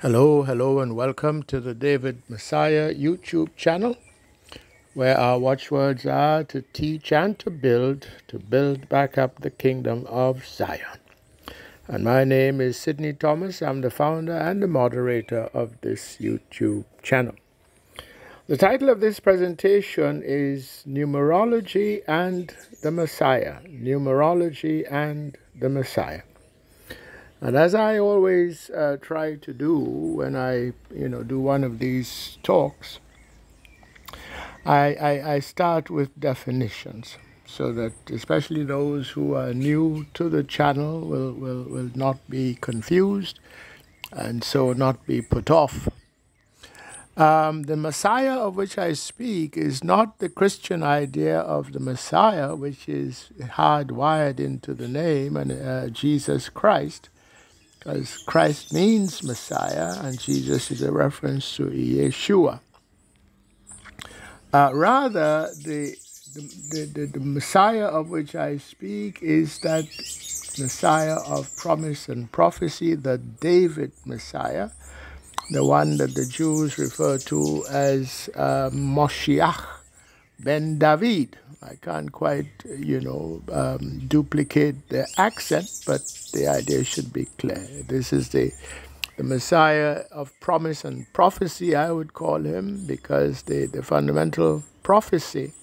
Hello, and welcome to the David Messiah YouTube channel, where our watchwords are to teach and to build back up the kingdom of Zion. And my name is Sidney Thomas. I'm the founder and the moderator of this YouTube channel. The title of this presentation is Numerology and the Messiah. Numerology and the Messiah. And as I always try to do when I, do one of these talks, I start with definitions so that especially those who are new to the channel will not be confused and so not be put off. The Messiah of which I speak is not the Christian idea of the Messiah, which is hardwired into the name, and Jesus Christ. Because Christ means Messiah, and Jesus is a reference to Yeshua. Rather, the Messiah of which I speak is that Messiah of promise and prophecy, the David Messiah, the one that the Jews refer to as Moshiach ben David. I can't quite, duplicate the accent, but the idea should be clear. This is the Messiah of promise and prophecy, I would call him, because the fundamental prophecy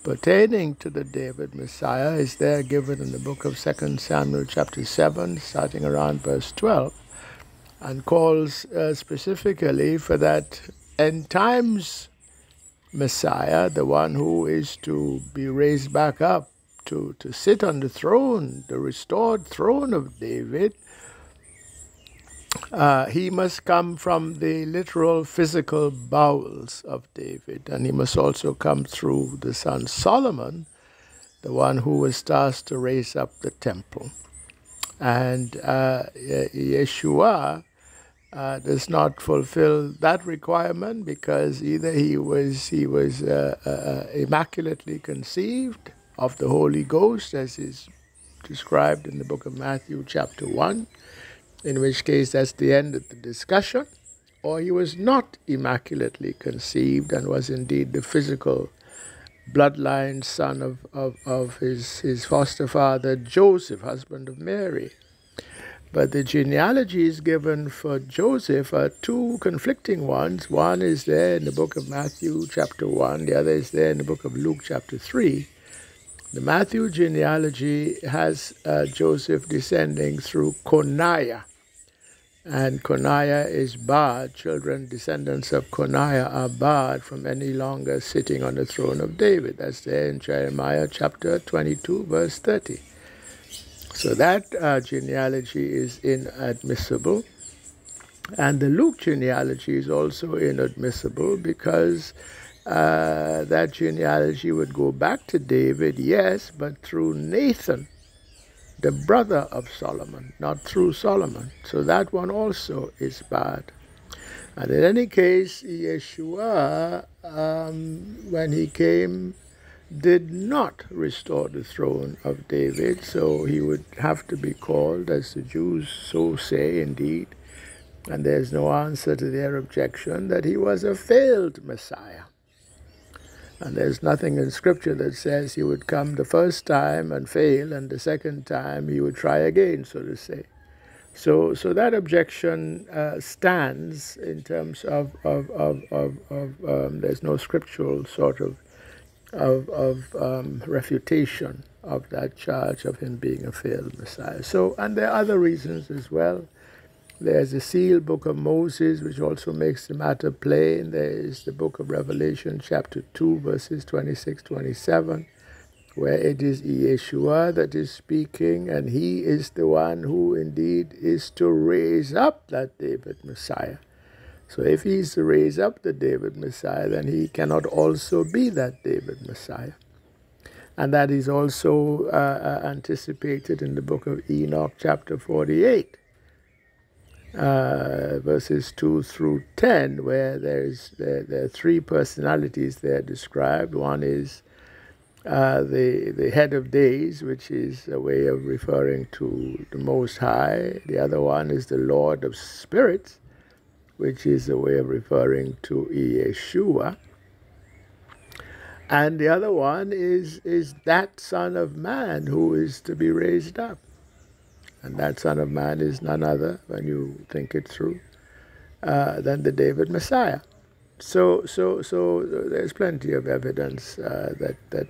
pertaining to the David Messiah is there given in the book of 2 Samuel chapter 7, starting around verse 12, and calls specifically for that end times Messiah, the one who is to be raised back up to sit on the throne, the restored throne of David. He must come from the literal physical bowels of David, and he must also come through the son Solomon, the one who was tasked to raise up the temple. And Yeshua does not fulfill that requirement because either he was immaculately conceived of the Holy Ghost, as is described in the book of Matthew chapter 1, in which case that's the end of the discussion, or he was not immaculately conceived and was indeed the physical bloodline son of his foster father Joseph, husband of Mary. But the genealogies given for Joseph are two conflicting ones. One is there in the book of Matthew chapter 1. The other is there in the book of Luke chapter 3. The Matthew genealogy has Joseph descending through Coniah. And Coniah is barred. Children, descendants of Coniah are barred from any longer sitting on the throne of David. That's there in Jeremiah chapter 22, verse 30. So that genealogy is inadmissible. And the Luke genealogy is also inadmissible because that genealogy would go back to David, yes, but through Nathan, the brother of Solomon, not through Solomon. So that one also is bad. And in any case, Yeshua, when he came, did not restore the throne of David, so he would have to be called, as the Jews so say indeed, and there's no answer to their objection, that he was a failed Messiah. And there's nothing in Scripture that says he would come the first time and fail, and the second time he would try again, so to say. So that objection stands in terms of there's no scriptural sort of refutation of that charge of him being a failed Messiah. So, and there are other reasons as well. There's the sealed book of Moses, which also makes the matter plain. There is the book of Revelation, chapter 2, verses 26, 27, where it is Yeshua that is speaking, and he is the one who indeed is to raise up that David Messiah. So if he is to raise up the David Messiah, then he cannot also be that David Messiah. And that is also anticipated in the book of Enoch, chapter 48, verses 2 through 10, where there are three personalities there described. One is the head of days, which is a way of referring to the Most High. The other one is the Lord of spirits. which is a way of referring to Yeshua. And the other one is that Son of Man who is to be raised up. And that Son of Man is none other, when you think it through, than the David Messiah. So there's plenty of evidence that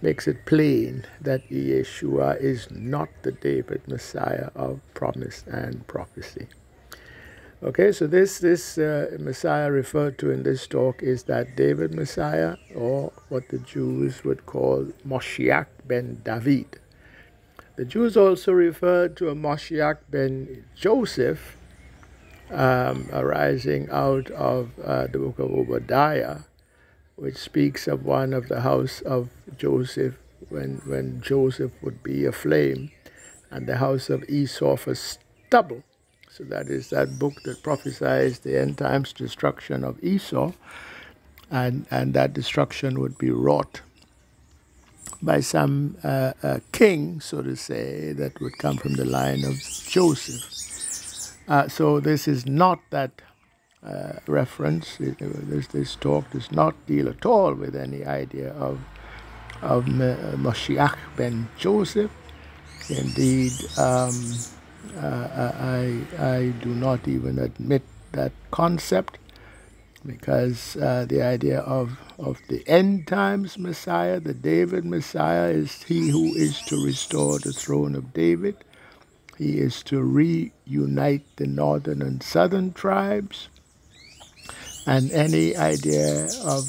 makes it plain that Yeshua is not the David Messiah of promise and prophecy. Okay, so this Messiah referred to in this talk is that David Messiah, or what the Jews would call Moshiach ben David. The Jews also referred to a Moshiach ben Joseph, arising out of the book of Obadiah, which speaks of one of the house of Joseph when Joseph would be a flame and the house of Esau for stubble. So that is that book that prophesies the end times destruction of Esau, and that destruction would be wrought by some king, so to say, that would come from the line of Joseph. So this is not that reference. This talk does not deal at all with any idea of Moshiach ben Joseph. Indeed, I do not even admit that concept, because the idea of the end times Messiah, the David Messiah, is he who is to restore the throne of David. He is to reunite the northern and southern tribes. And any idea of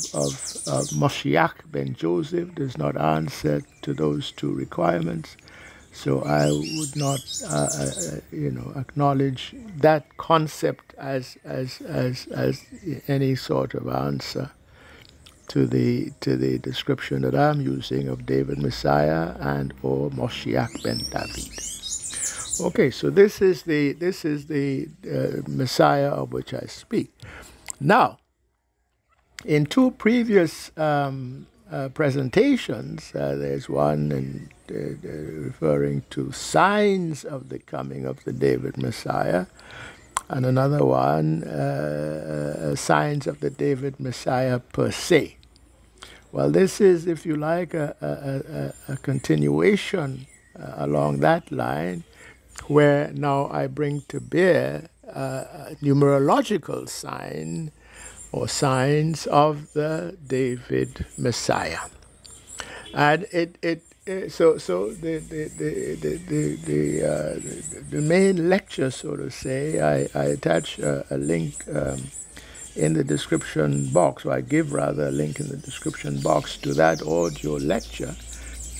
Moshiach ben Joseph does not answer to those two requirements. So I would not, acknowledge that concept as any sort of answer to the description that I'm using of David Messiah and or Moshiach ben David. Okay, so this is the Messiah of which I speak. Now, in two previous presentations, there's one referring to signs of the coming of the David Messiah, and another one, signs of the David Messiah per se. Well, this is, if you like, a continuation along that line, where now I bring to bear a numerological sign or signs of the David Messiah. And so the main lecture, so to say, I attach a link in the description box, or I give rather a link in the description box to that audio lecture,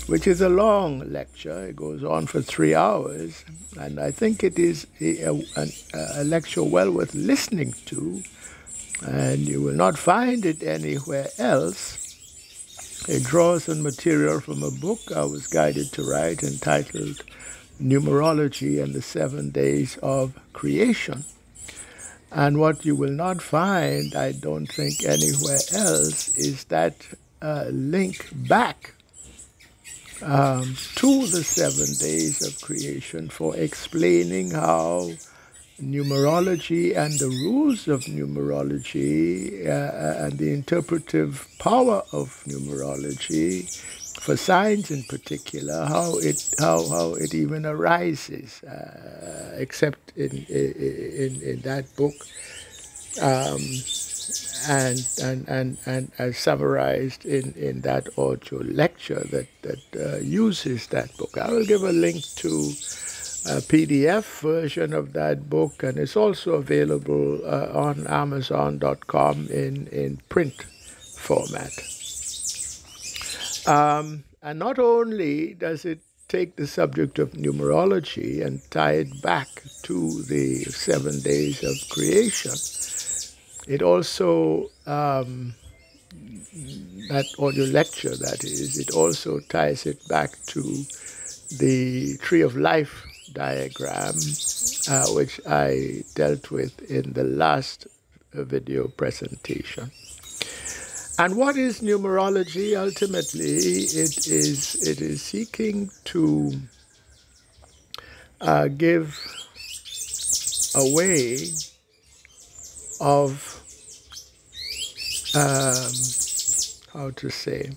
which is a long lecture. It goes on for 3 hours, and I think it is a lecture well worth listening to, and you will not find it anywhere else. It draws on material from a book I was guided to write entitled Numerology and the 7 Days of Creation. And what you will not find, I don't think, anywhere else, is that link back to the 7 days of creation for explaining how numerology and the rules of numerology and the interpretive power of numerology, for signs in particular, how it even arises, except in that book, and as summarized in that audio lecture that uses that book. I will give a link to a PDF version of that book, and it's also available on Amazon.com in print format. And not only does it take the subject of numerology and tie it back to the 7 days of creation, it also, that audio lecture that is, it also ties it back to the Tree of Life diagram, which I dealt with in the last video presentation. And what is numerology? Ultimately, it is seeking to give a way of, how to say,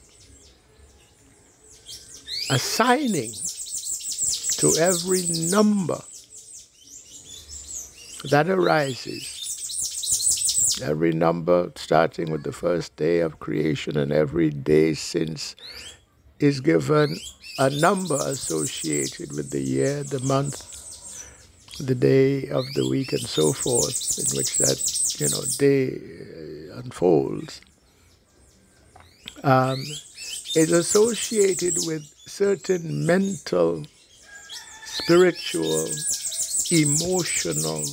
assigning to every number that arises, every number starting with the first day of creation, and every day since is given a number associated with the year, the month, the day of the week, and so forth, in which that day unfolds, is associated with certain mental, spiritual, emotional,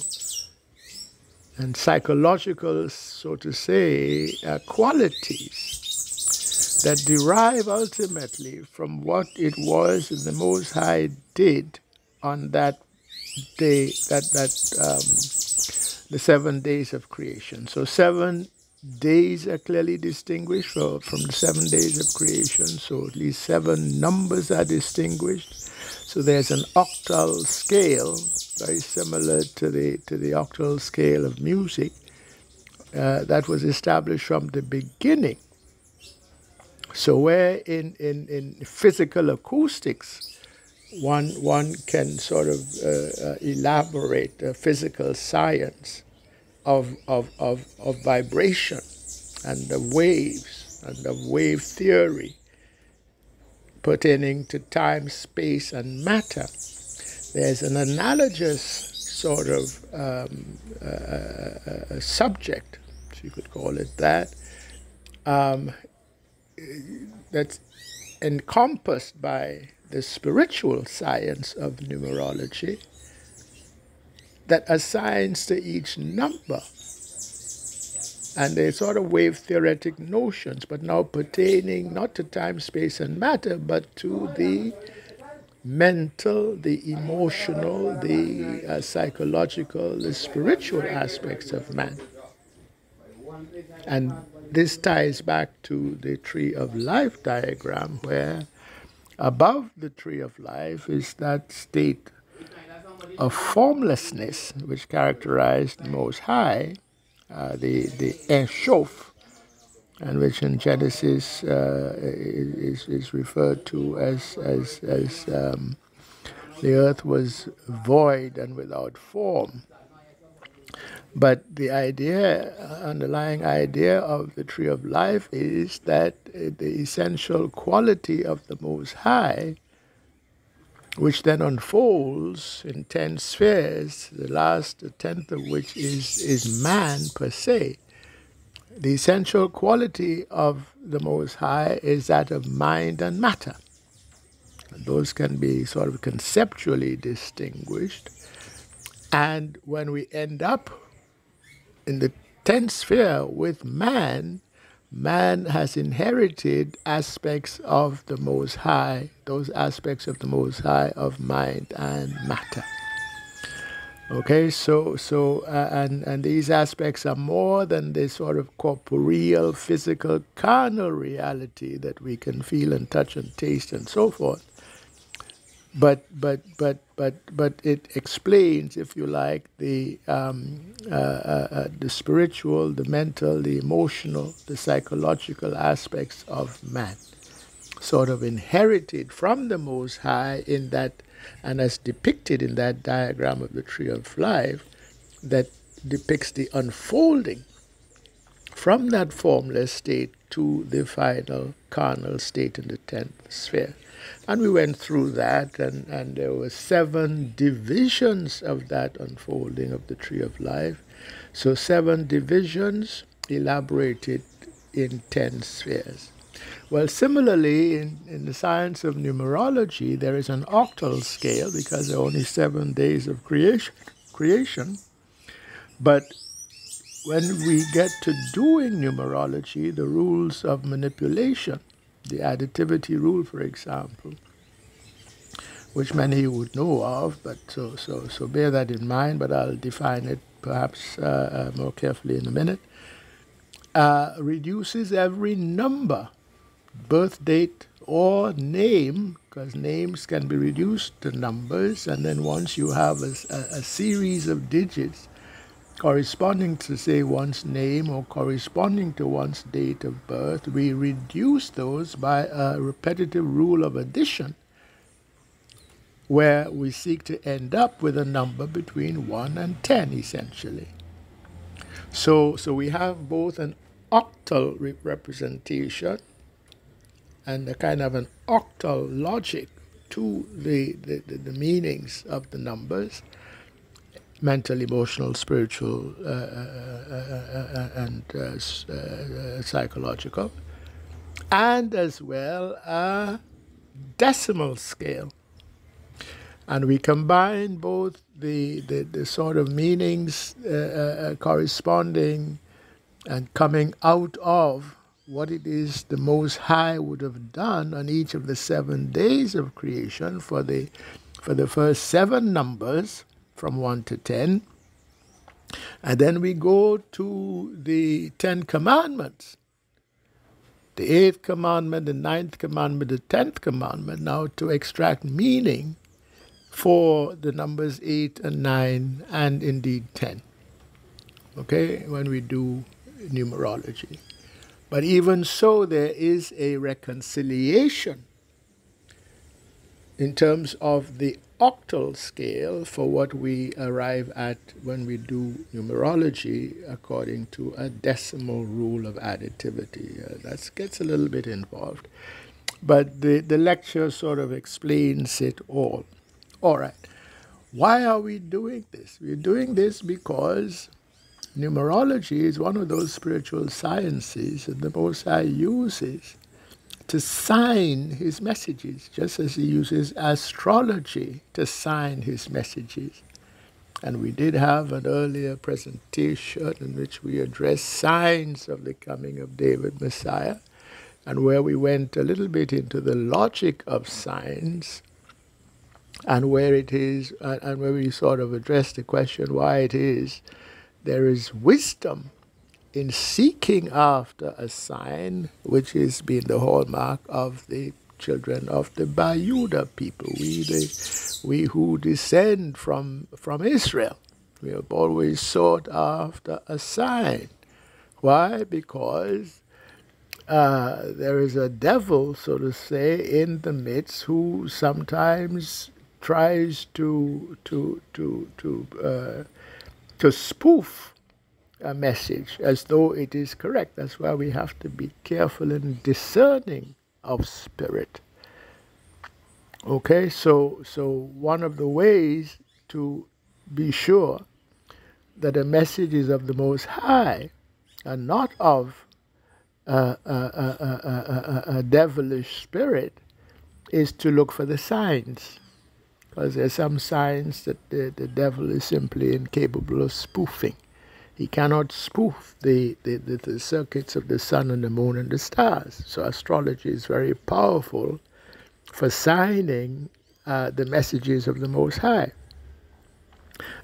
and psychological, so to say, qualities that derive ultimately from what it was the Most High did on that day, the 7 days of creation. So 7 days are clearly distinguished from the 7 days of creation. So at least 7 numbers are distinguished. So there's an octal scale, very similar to the octal scale of music, that was established from the beginning. So where in physical acoustics, one can sort of elaborate the physical science of vibration and the waves and the wave theory pertaining to time, space, and matter. There's an analogous sort of subject, if you could call it that, that's encompassed by the spiritual science of numerology that assigns to each number. And they're sort of wave theoretic notions, but now pertaining not to time, space, and matter, but to the mental, the emotional, the psychological, the spiritual aspects of man. And this ties back to the Tree of Life diagram, where above the Tree of Life is that state of formlessness which characterized the Most High, the Ein Sof, and which in Genesis is referred to as the earth was void and without form. But the idea, underlying idea of the Tree of Life is that the essential quality of the Most High, which then unfolds in 10 spheres, the last, the 10th of which is man per se. The essential quality of the Most High is that of mind and matter. And those can be sort of conceptually distinguished. And when we end up in the 10th sphere with man, man has inherited aspects of the Most High, those aspects of the Most High of mind and matter. Okay, and these aspects are more than this sort of corporeal, physical, carnal reality that we can feel and touch and taste and so forth. But it explains, if you like, the spiritual, the mental, the emotional, the psychological aspects of man, sort of inherited from the Most High in that, and as depicted in that diagram of the Tree of Life, that depicts the unfolding from that formless state to the final carnal state in the 10th sphere. And we went through that, and there were 7 divisions of that unfolding of the Tree of Life. So 7 divisions elaborated in 10 spheres. Well, similarly, in the science of numerology, there is an octal scale because there are only 7 days of creation. But when we get to doing numerology, the rules of manipulation, the additivity rule, for example, which many would know of, but so bear that in mind, but I'll define it perhaps more carefully in a minute, reduces every number, birth date or name, because names can be reduced to numbers, and then once you have a series of digits, corresponding to, say, one's name or corresponding to one's date of birth, we reduce those by a repetitive rule of addition, where we seek to end up with a number between 1 and 10, essentially. So we have both an octal representation and a kind of an octal logic to the meanings of the numbers, mental, emotional, spiritual, and psychological, and as well a decimal scale. And we combine both the sort of meanings corresponding and coming out of what it is the Most High would have done on each of the 7 days of creation for the first 7 numbers from 1 to 10. And then we go to the 10 commandments. The 8th commandment, the 9th commandment, the 10th commandment, now to extract meaning for the numbers 8 and 9 and indeed 10. Okay, when we do numerology. But even so, there is a reconciliation in terms of the octal scale for what we arrive at when we do numerology according to a decimal rule of additivity. That gets a little bit involved. But the lecture sort of explains it all. All right. Why are we doing this? We're doing this because numerology is one of those spiritual sciences that the Most High uses to sign his messages, just as he uses astrology to sign his messages. And we did have an earlier presentation in which we addressed signs of the coming of David Messiah, and where we went a little bit into the logic of signs, and where it is, and where we sort of addressed the question why it is there is wisdom in seeking after a sign, which has been the hallmark of the children of the Bayuda people, we who descend from Israel. We have always sought after a sign. Why? Because there is a devil, so to say, in the midst who sometimes tries to spoof a message as though it is correct. That's why we have to be careful and discerning of spirit. Okay, so one of the ways to be sure that a message is of the Most High and not of a devilish spirit is to look for the signs. Because there are some signs that the devil is simply incapable of spoofing. He cannot spoof the circuits of the sun and the moon and the stars. So astrology is very powerful for signing the messages of the Most High.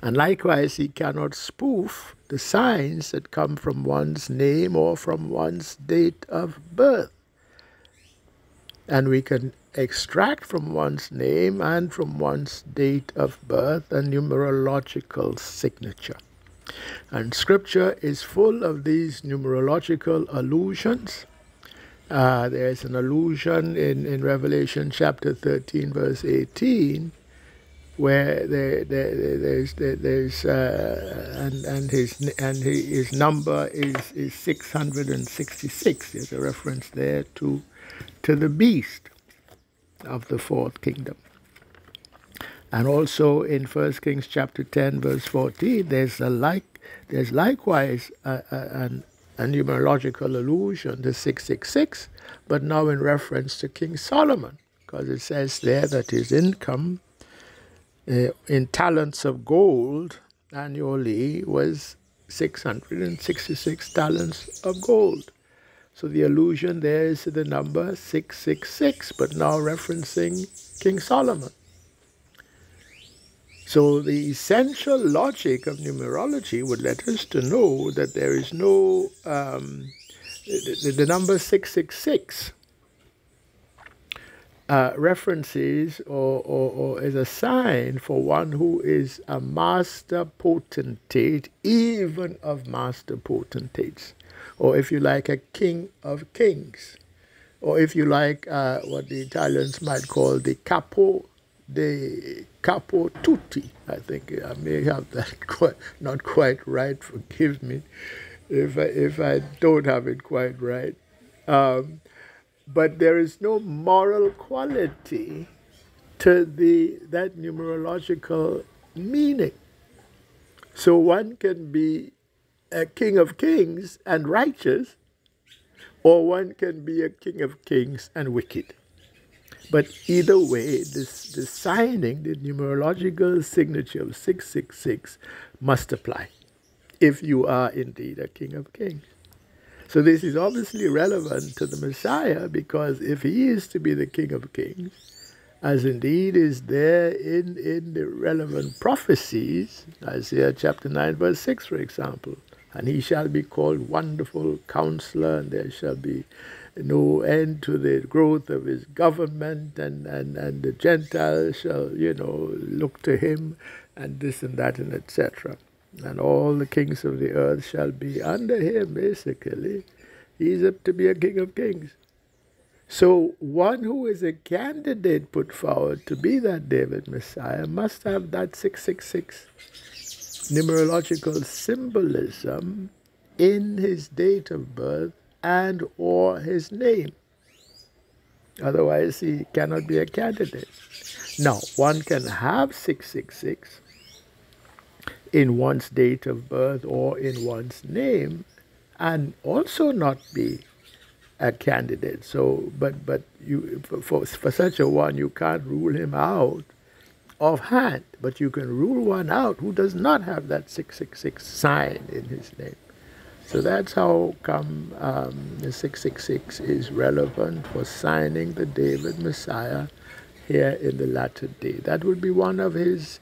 And likewise, he cannot spoof the signs that come from one's name or from one's date of birth. And we can extract from one's name and from one's date of birth a numerological signature. And Scripture is full of these numerological allusions. There's an allusion in Revelation chapter 13, verse 18, where his number is 666. There's a reference there to the beast of the fourth kingdom. And also in 1 Kings chapter 10, verse 14, there's likewise a numerological allusion to 666, but now in reference to King Solomon, because it says there that his income in talents of gold annually was 666 talents of gold. So the allusion there is to the number 666, but now referencing King Solomon. So the essential logic of numerology would let us to know that there is no, the number 666 references or is a sign for one who is a master potentate, even of master potentates, or if you like, a king of kings, or if you like, what the Italians might call the capo tutti. I think I may have that not quite right. Forgive me if I don't have it quite right. But there is no moral quality to that numerological meaning. So one can be a king of kings and righteous, or one can be a king of kings and wicked. But either way, the signing, the numerological signature of 666 must apply if you are indeed a king of kings. So this is obviously relevant to the Messiah, because if he is to be the King of Kings, as indeed is there in the relevant prophecies, Isaiah chapter 9 verse 6 for example, and he shall be called Wonderful Counselor, and there shall be no end to the growth of his government, and the Gentiles shall, look to him, and this and that and etc. And all the kings of the earth shall be under him, basically. He's up to be a king of kings. So one who is a candidate put forward to be that David Messiah must have that 666 numerological symbolism in his date of birth and or his name. Otherwise, he cannot be a candidate. Now, one can have 666 in one's date of birth or in one's name, and also not be a candidate. So, but you for such a one, you can't rule him out offhand, but you can rule one out who does not have that 666 sign in his name. So that's how come the 666 is relevant for signing the David Messiah here in the latter day. That would be one of his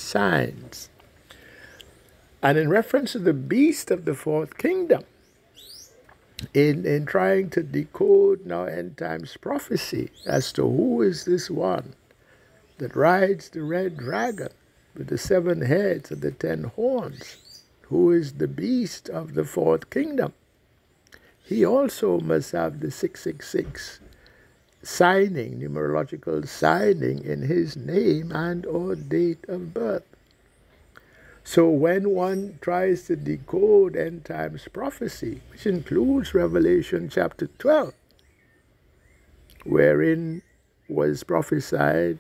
signs. And in reference to the beast of the fourth kingdom, in trying to decode now end times prophecy as to who is this one that rides the red dragon with the 7 heads and the 10 horns, who is the beast of the fourth kingdom, he also must have the 666 signing, numerological signing in his name and or date of birth. So when one tries to decode end times prophecy, which includes Revelation chapter 12, wherein was prophesied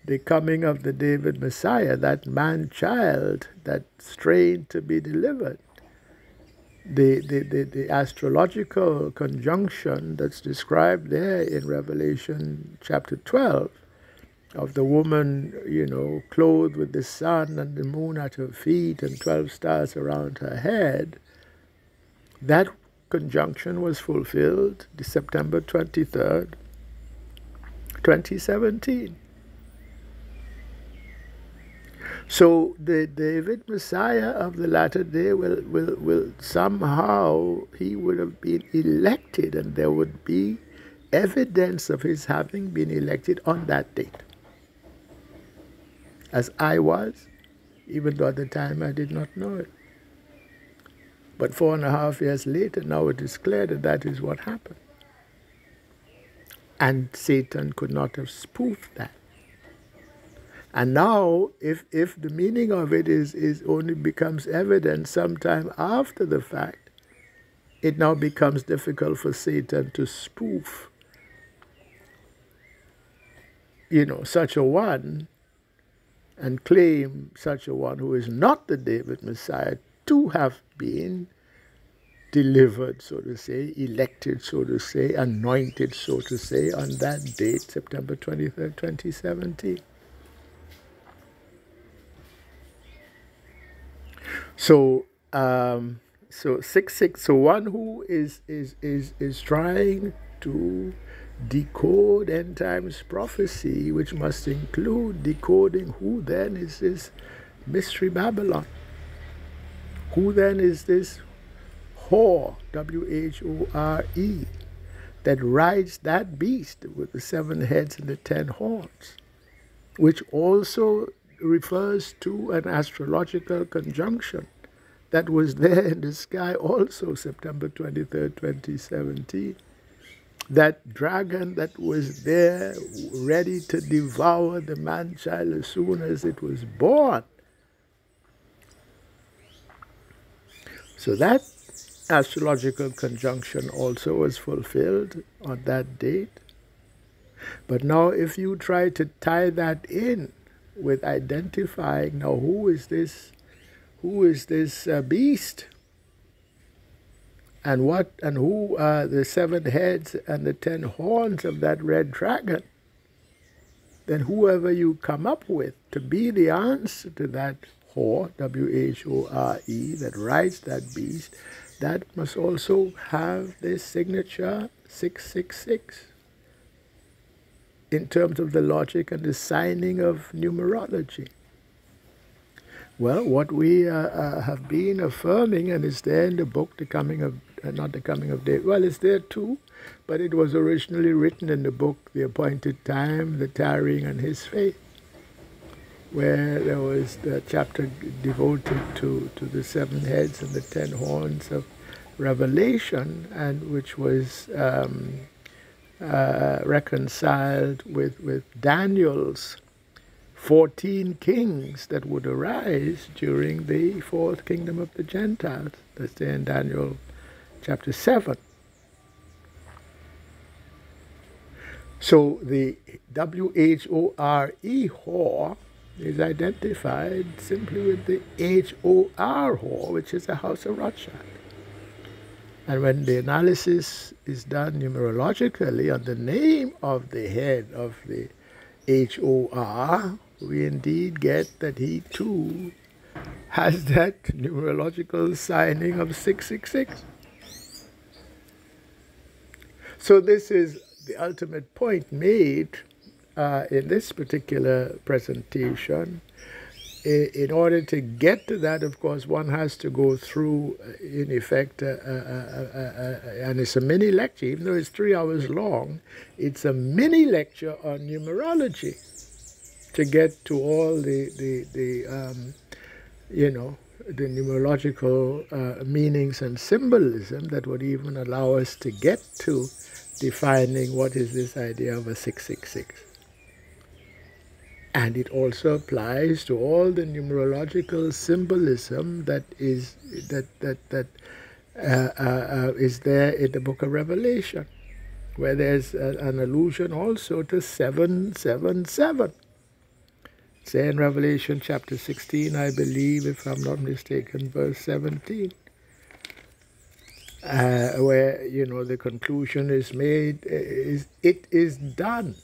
the coming of the David Messiah, that man-child that's trained to be delivered, the astrological conjunction that's described there in Revelation chapter 12 of the woman, clothed with the sun and the moon at her feet and 12 stars around her head, that conjunction was fulfilled September 23rd, 2017. So the David Messiah of the latter day will somehow, he would have been elected, and there would be evidence of his having been elected on that date. As I was, even though at the time I did not know it. But 4.5 years later, now it is clear that that is what happened. And Satan could not have spoofed that. And now, if the meaning of it is only becomes evident sometime after the fact, it now becomes difficult for Satan to spoof, such a one, and claim such a one who is not the David Messiah to have been delivered, so to say, elected, so to say, anointed, so to say, on that date, September 23rd, 2017. So, 666. So one who is trying to decode end times prophecy, which must include decoding who then is this mystery Babylon, who then is this whore, W-H-O-R-E, that rides that beast with the 7 heads and the 10 horns, which also refers to an astrological conjunction that was there in the sky also September 23rd, 2017. That dragon that was there ready to devour the man-child as soon as it was born. So that astrological conjunction also was fulfilled on that date. But now if you try to tie that in with identifying, now who is this beast? And who are the 7 heads and the 10 horns of that red dragon? Then whoever you come up with to be the answer to that Whore, W-H-O-R-E, that rides that beast, that must also have this signature 666 in terms of the logic and the signing of numerology. Well, what we have been affirming, and it's there in the book, The Coming of, not The Coming of David, well, it's there too, but it was originally written in the book, The Appointed Time, The Tarrying and His Faith, where there was the chapter devoted to the 7 heads and the 10 horns of Revelation, and which was reconciled with Daniel's 14 kings that would arise during the 4th kingdom of the Gentiles. That's there in Daniel chapter 7. So the W-H-O-R-E whore is identified simply with the H-O-R whore, which is a house of Rothschild. And when the analysis is done numerologically on the name of the head of the H-O-R, we indeed get that he too has that numerological signing of 666. So this is the ultimate point made in this particular presentation. In order to get to that, of course, one has to go through, in effect, and it's a mini lecture, even though it's 3 hours long, it's a mini lecture on numerology to get to all the numerological meanings and symbolism that would even allow us to get to defining what is this idea of a 666. And it also applies to all the numerological symbolism that is there in the book of Revelation, where there's an allusion also to 777. Say in Revelation chapter 16, I believe, if I'm not mistaken, verse 17, where the conclusion is made, it is done.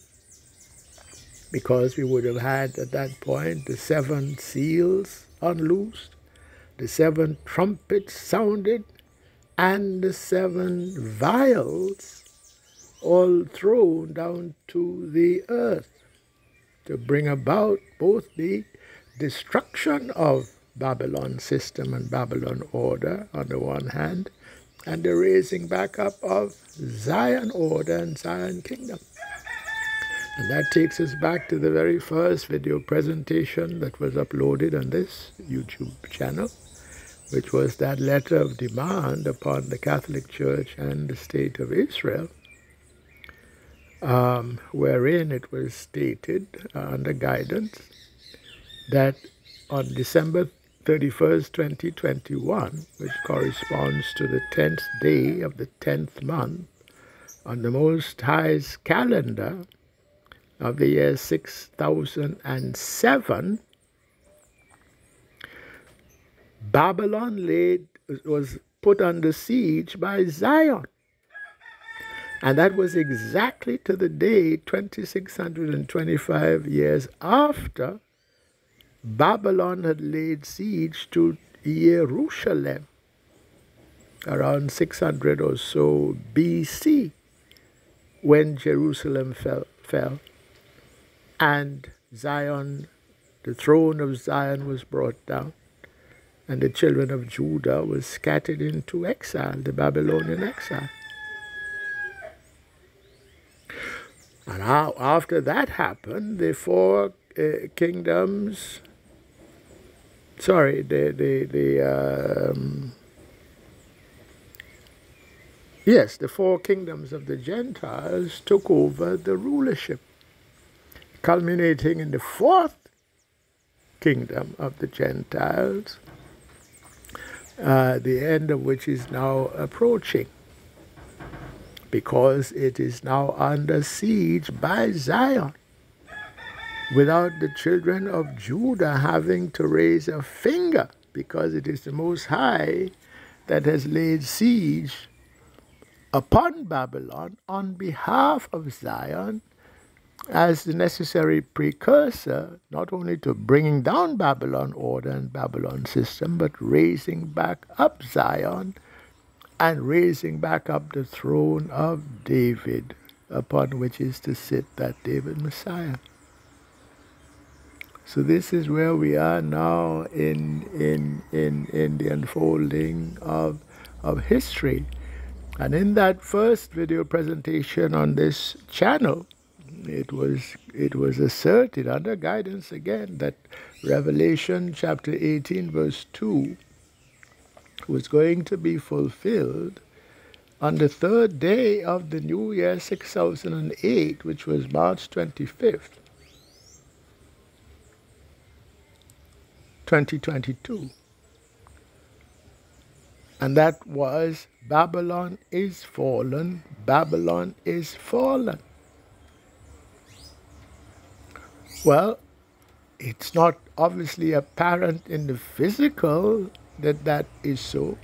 Because we would have had at that point the 7 seals unloosed, the 7 trumpets sounded, and the 7 vials all thrown down to the earth to bring about both the destruction of Babylon system and Babylon order on the one hand, and the raising back up of Zion order and Zion kingdom. And that takes us back to the very first video presentation that was uploaded on this YouTube channel, which was that letter of demand upon the Catholic Church and the State of Israel, wherein it was stated under guidance that on December 31st, 2021, which corresponds to the 10th day of the 10th month, on the Most High's calendar, of the year 6007, Babylon was put under siege by Zion. And that was exactly to the day 2625 years after Babylon had laid siege to Jerusalem, around 600 or so BC, when Jerusalem fell. And Zion, the throne of Zion was brought down, and the children of Judah was scattered into exile, the Babylonian exile. And after that happened, the four kingdoms, sorry, yes, the four kingdoms of the Gentiles took over the rulership, culminating in the fourth kingdom of the Gentiles, the end of which is now approaching, because it is now under siege by Zion, without the children of Judah having to raise a finger, because it is the Most High that has laid siege upon Babylon on behalf of Zion, as the necessary precursor, not only to bringing down Babylon order and Babylon system, but raising back up Zion and raising back up the throne of David, upon which is to sit that David Messiah. So this is where we are now in the unfolding of history. And in that first video presentation on this channel, it was asserted under guidance again that Revelation chapter 18 verse 2 was going to be fulfilled on the third day of the new year 6008, which was March 25th, 2022. And that was Babylon is fallen, Babylon is fallen. Well, it's not obviously apparent in the physical that that is so,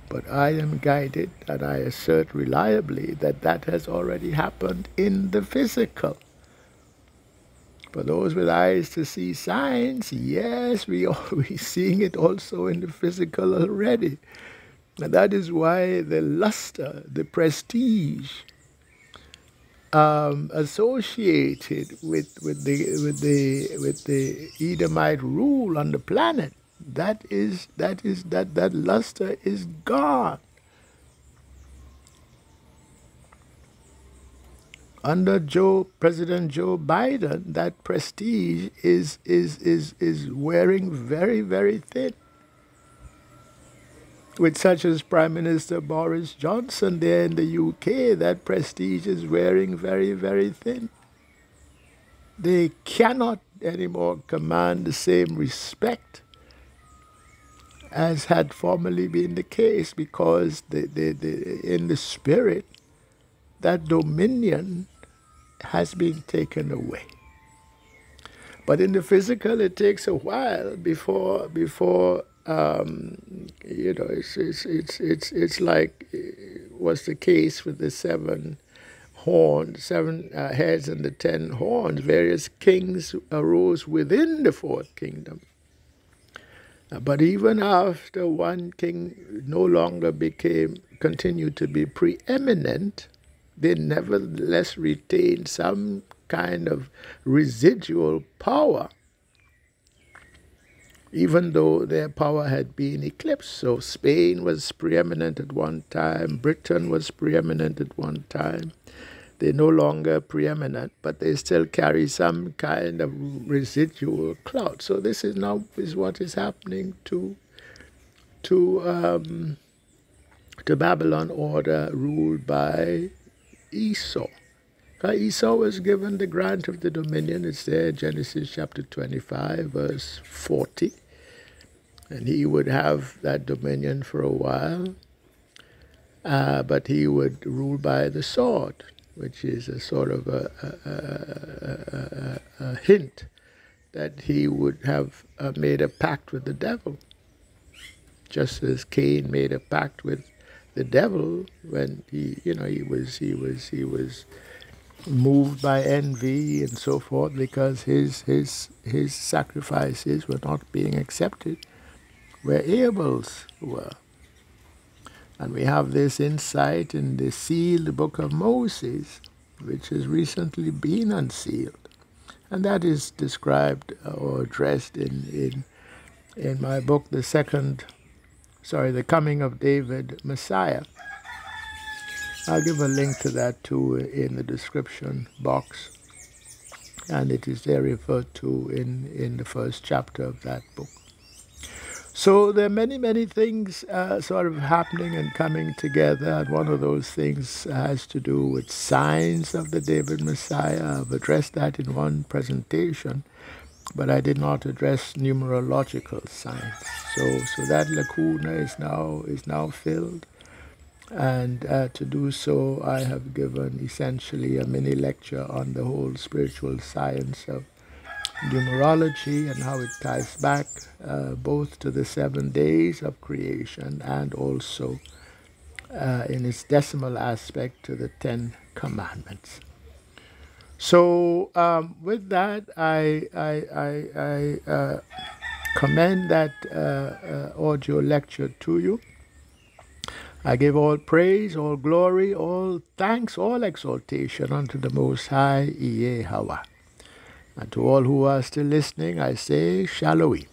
but I am guided and I assert reliably that that has already happened in the physical. For those with eyes to see signs, yes, we are seeing it also in the physical already. And that is why the luster, the prestige associated with the Edomite rule on the planet, that luster is gone. Under President Joe Biden, that prestige is wearing very, very thin. With such as Prime Minister Boris Johnson there in the UK, that prestige is wearing very, very thin. They cannot anymore command the same respect as had formerly been the case, because in the spirit, that dominion has been taken away. But in the physical, it takes a while before you know, it's like was the case with the seven heads and the 10 horns. Various kings arose within the fourth kingdom. But even after one king no longer continued to be preeminent, they nevertheless retained some kind of residual power, even though their power had been eclipsed. So Spain was preeminent at one time, Britain was preeminent at one time. They're no longer preeminent, but they still carry some kind of residual clout. So this is what is happening to Babylon order ruled by Esau. Esau was given the grant of the dominion. It's there, Genesis chapter 25, verse 40. And he would have that dominion for a while, but he would rule by the sword, which is a sort of a hint that he would have made a pact with the devil, just as Cain made a pact with the devil when he was moved by envy and so forth, because his sacrifices were not being accepted where Abel's were. And we have this insight in the sealed book of Moses, which has recently been unsealed. And that is described or addressed in my book, The Coming of David Messiah. I'll give a link to that too in the description box, and it is there referred to in the first chapter of that book. So there are many, many things sort of happening and coming together, and one of those things has to do with signs of the David Messiah. I've addressed that in one presentation, but I did not address numerological signs. So that lacuna is now filled, and to do so, I have given essentially a mini lecture on the whole spiritual science of numerology and how it ties back both to the 7 days of creation and also in its decimal aspect to the 10 commandments. So with that, I commend that audio lecture to you. I give all praise, all glory, all thanks, all exaltation unto the Most High, Yahweh. And to all who are still listening, I say, Shalom.